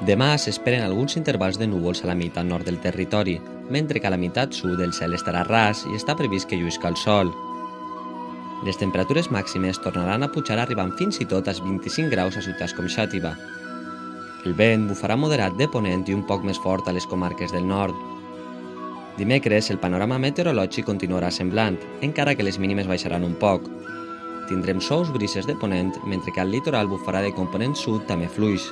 Demà s'esperen alguns intervals de núvols a la meitat nord del territori, mentre que a la meitat sud el cel estarà ras i està previst que lluïsca el sol. Les temperatures màximes tornaran a pujar arribant fins i tot als 25 graus a ciutats com Xàtiva. El vent bufarà moderat de ponent i un poc més fort a les comarques del nord. Dimecres el panorama meteorològic continuarà semblant, encara que les mínimes baixaran un poc. Tindrem sous grises de ponent, mentre que al litoral bufarà de component sud també fluix.